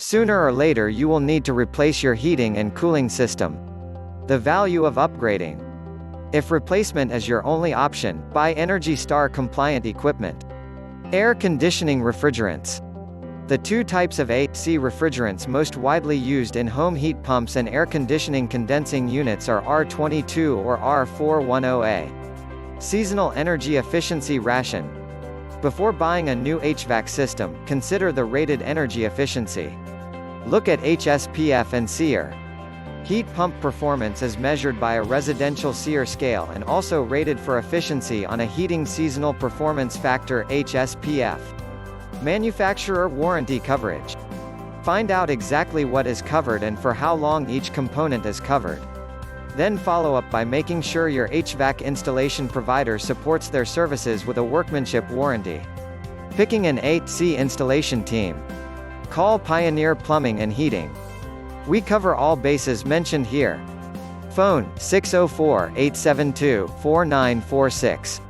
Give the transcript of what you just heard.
Sooner or later you will need to replace your heating and cooling system. The value of upgrading. If replacement is your only option, buy Energy Star compliant equipment. Air conditioning refrigerants. The two types of AC refrigerants most widely used in home heat pumps and air conditioning condensing units are R22 or R410A. Seasonal energy efficiency ration. Before buying a new HVAC system, consider the rated energy efficiency. Look at HSPF and SEER. Heat pump performance is measured by a residential SEER scale and also rated for efficiency on a heating seasonal performance factor HSPF. Manufacturer warranty coverage. Find out exactly what is covered and for how long each component is covered. Then follow up by making sure your HVAC installation provider supports their services with a workmanship warranty. Picking an AC installation team. Call Pioneer Plumbing and Heating. We cover all bases mentioned here. Phone 604-872-4946.